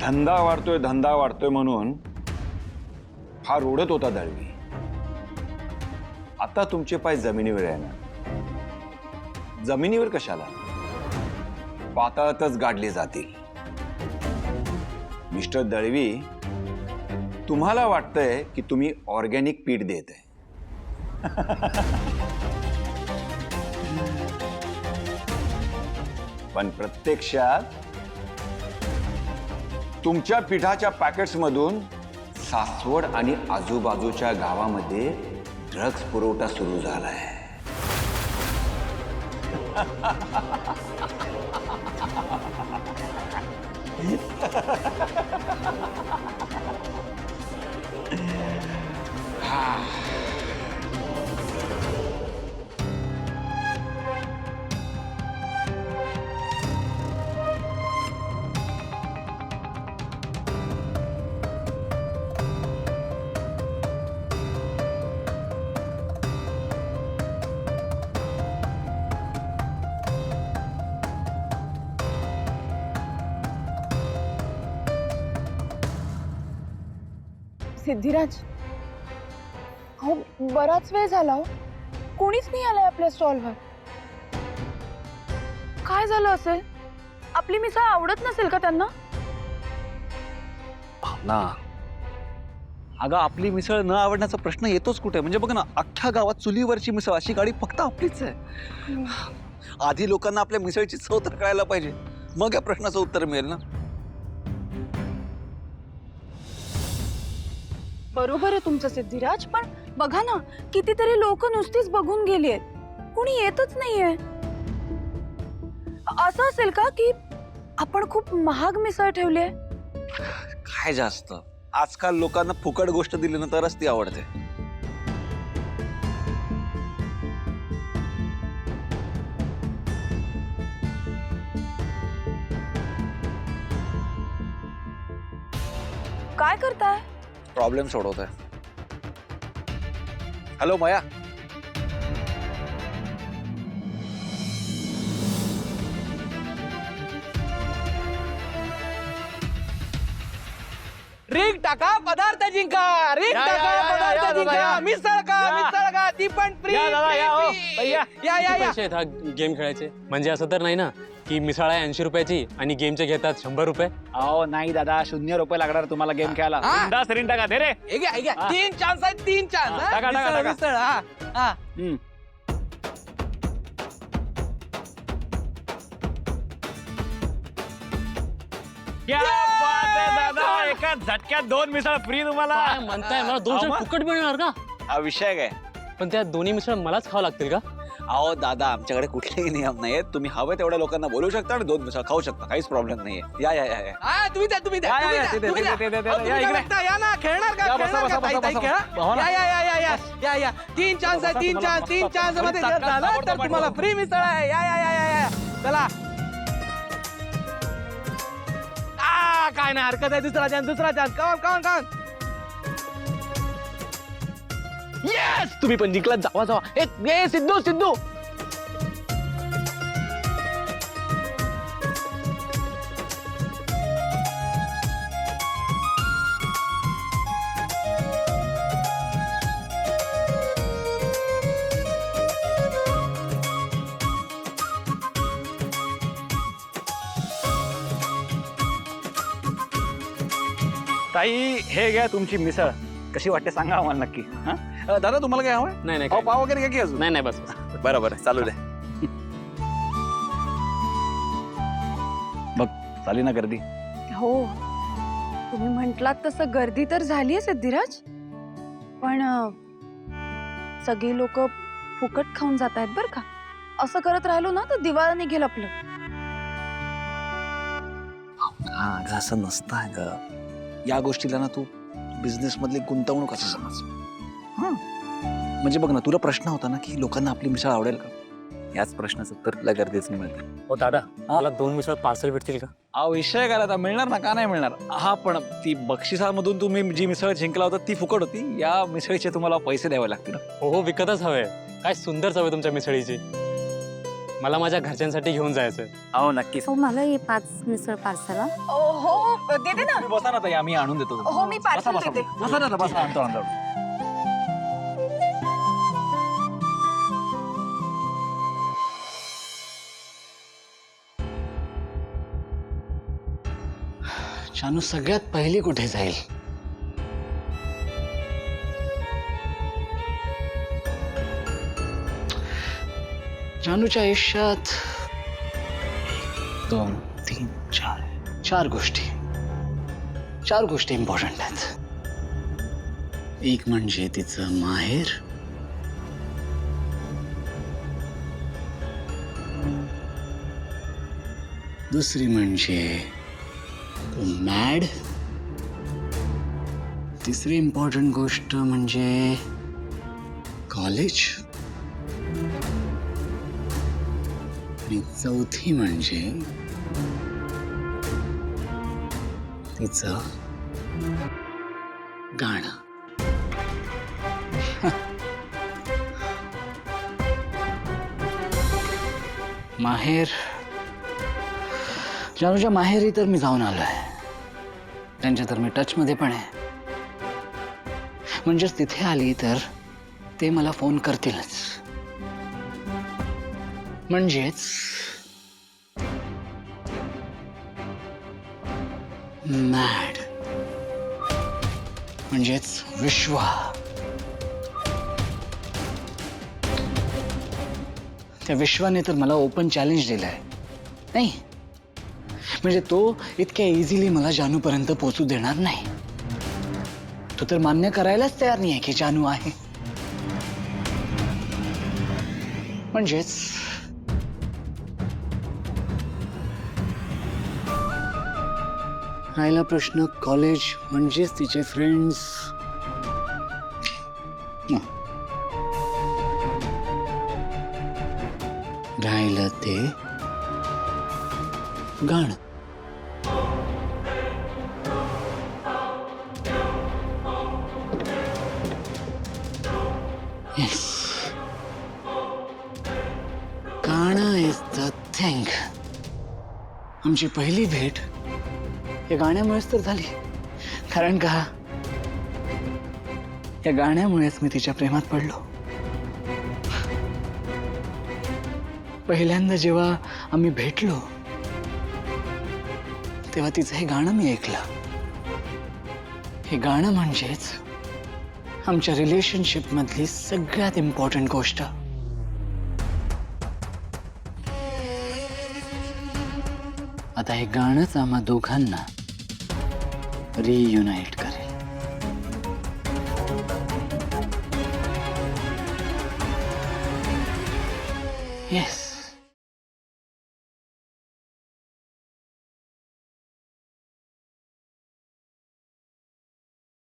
धंदा वाढतोय म्हणून फार ओढत होता दळवी. आता तुमचे पाय जमिनीवर आहे ना. जमिनीवर कशाला, पाताळातच गाडले जातील. मिस्टर दळवी, तुम्हाला वाटतंय की तुम्ही ऑर्गॅनिक पीठ देताय. पण प्रत्यक्षात तुमच्या पिठाच्या पॅकेट्स मधून सासवड आणि आजूबाजूच्या गावामध्ये ड्रग्ज पुरवठा सुरू झालाय. सिद्धिराज, हो बराच वेळ झाला हो, कोणीच नाही आलंय आपल्या स्टॉलवर. काय झालं असेल? आपली मिसळ आवडत नसेल का त्यांना? ना अगं, आपली मिसळ न आवडण्याचा प्रश्न येतोच कुठे? म्हणजे बघ ना, अख्ख्या गावात चुलीवरची मिसळ अशी गाडी फक्त आपलीच आहे. आधी लोकांना आपल्या मिसळची चव तर कळायला पाहिजे, मग या प्रश्नाचं उत्तर मिळेल ना. बरोबर आहे तुमचं सिद्धिराज, पण बघा ना, कितीतरी लोक नुसतीच बघून गेली आहेत, कोणी येतच नाहीये. असं असेल का की आपण खूप महाग मिसळ ठेवली आहे? काय जास्त, आजकाल लोकांना फुकट गोष्ट दिली ना तरच ती आवडते. काय करताय? प्रॉब्लेम सोडवत आहे. हॅलो माया, रिंग टाका पदार्थ जिंका, रिंग टाका पदार्थ जिंका, मिसळ का ती पण फ्री. या पैसे आहेत हा गेम खेळायचे? म्हणजे असं तर नाही ना की मिसळ आहे 80 रुपयाची आणि गेमचे घेतात 100 रुपये? अहो नाही दादा, 0 रुपये लागणार तुम्हाला गेम खेळायला. बिनधास्त रिंग टाका दे रे. तीन चान्स आहेत, 3 चान्स. टाका, टाका, टाका. मिसळ हा हा. क्या बात आहे दादा, एका झटक्यात 2 मिसळ फ्री तुम्हाला. काय म्हणताय, मला 200 फुकट मिळणार का? हा विषय काय? पण त्या दोन्ही मिसळ मलाच खावं लागतील का? अहो दादा, आमच्याकडे कुठलेही नियम नाहीये. तुम्ही हवे तेवढ्या लोकांना बोलू शकता आणि 2 मिसळ खाऊ शकता, काहीच प्रॉब्लेम नाहीये. या या या या. हा, तुम्ही द्या, तुम्ही द्या, या, या, तुम्ही या, द्या, ते, ते, तुम्ही ते, द्या. ते, ते, ते, अहो, या तुम्ही इकडे. काय बघता? या ना, खेळणार का? या, बसा, खेळणार बसा, का? बसा, ताई, बसा. खेळा. हो ना. या 3 चान्स आहे, 3 चान्स, 3 चान्स मध्ये जर झालं तर तुम्हाला फ्री मिसळ आहे. या चला. काय नाही हरकत आहे. दुसरा चान्स. कॉन. येस, तुम्ही पण जिंकलात. जावा. ए सिद्धू. ताई, हे घ्या तुमची मिसळ. कशी वाटते सांगा आम्हाला नक्की. दादा तुम्हाला काय हवंय? नाही अहो पाव वगैरे घ्या की अजून. नाही बस. बरोबर आहे, चालू दे. बघ झाली ना गर्दी. हो, तुम्ही म्हटलात तसं गर्दी तर झालीये सिद्धिराज, पण सगळी लोक फुकट खाऊन जात आहेत बर का. असं करत राहिलो ना तर दिवाळा निघेल आपलं. हा, अगं असं नसतं ग. या गोष्टीला ना तू बिझनेस मधली गुंतवणूक असं समज. म्हणजे बघ ना, तुला प्रश्न होता ना की लोकांना आपली मिसळ आवडेल का? याच प्रश्नाचं उत्तर तुला गर्दीच नाही मिळतं. हो दादा, मला 2 मिसळ पार्सल भेटतील का? अहो विषय काय आता, मिळणार ना, का नाही मिळणार. हा, पण ती बक्षिसामधून तुम्ही जी मिसळ जिंकला होता ती फुकट होती. या मिसळीचे तुम्हाला पैसे द्यावे लागतील. हो विकतच हवे. काय सुंदर चव आहे तुमच्या मिसळीची. मला माझ्या घरच्यांसाठी घेऊन जायचं. हो नक्कीच. हो मला हे 5 मिसळ पार्सल. हो देते ना. तुम्ही बसा ना ताई, आम्ही आणून देतो. हो, मी parcel बसा, बसा. देते. बसा ना, बसा, आणतो. जानू सगळ्यात पहिली कुठे जाईल? जानूच्या आयुष्यात 2, 3, 4 गोष्टी इम्पॉर्टंट आहेत. एक म्हणजे तिचं माहेर, दुसरी म्हणजे मॅड, तिसरी इम्पॉर्टंट गोष्ट म्हणजे कॉलेज, आणि चौथी म्हणजे तिचं गाणं. माहेर, जानूच्या माहेरी तर मी जाऊन आलोय, त्यांच्या तर मी टचमध्ये पण आहे. म्हणजेच तिथे आली तर ते मला फोन करतीलच. म्हणजेच मॅड, म्हणजेच विश्वा. त्या विश्वाने तर मला ओपन चॅलेंज दिलंय. नाही म्हणजे तो इतक्या इझिली मला जानूपर्यंत पोहोचू देणार नाही. तो तर मान्य करायलाच तयार नाही आहे की जानू आहे. म्हणजेच राहिला प्रश्न कॉलेज म्हणजेच तिचे फ्रेंड्स. राहिलं ते गाणं. Yes. गाणं इज द थिंग. आमची पहिली भेट या गाण्यामुळेच तर झाली. कारण का या गाण्यामुळेच मी तिच्या प्रेमात पडलो. पहिल्यांदा जेव्हा आम्ही भेटलो तेव्हा तिचं हे गाणं मी ऐकलं. हे गाणं म्हणजेच आमच्या रिलेशनशिप मधली सगळ्यात इम्पॉर्टंट गोष्ट. आता हे गाणंच आम्हा दोघांना रियुनाइट करेल. येस.